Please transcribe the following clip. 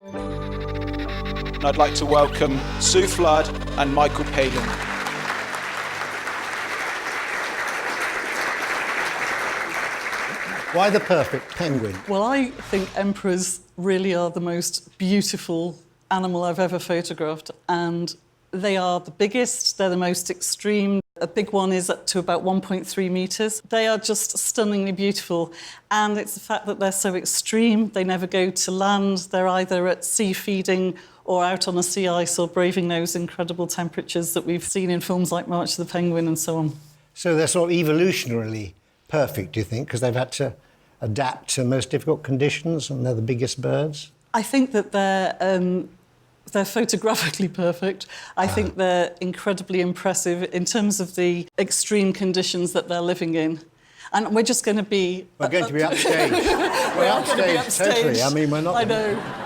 And I'd like to welcome Sue Flood and Michael Palin. Why the perfect penguin? Well, I think emperors really are the most beautiful animal I've ever photographed, and they are the biggest, they're the most extreme. A big one is up to about 1.3 metres. They are just stunningly beautiful, and it's the fact that they're so extreme. They never go to land. They're either at sea feeding or out on a sea ice or braving those incredible temperatures that we've seen in films like March of the Penguin and so on. So they're sort of evolutionarily perfect, do you think, because they've had to adapt to most difficult conditions and they're the biggest birds? I think that they're photographically perfect. I think they're incredibly impressive in terms of the extreme conditions that they're living in. And we're just going to be... We're going to be upstaged. We're upstaged, totally. I mean, we're not... I know.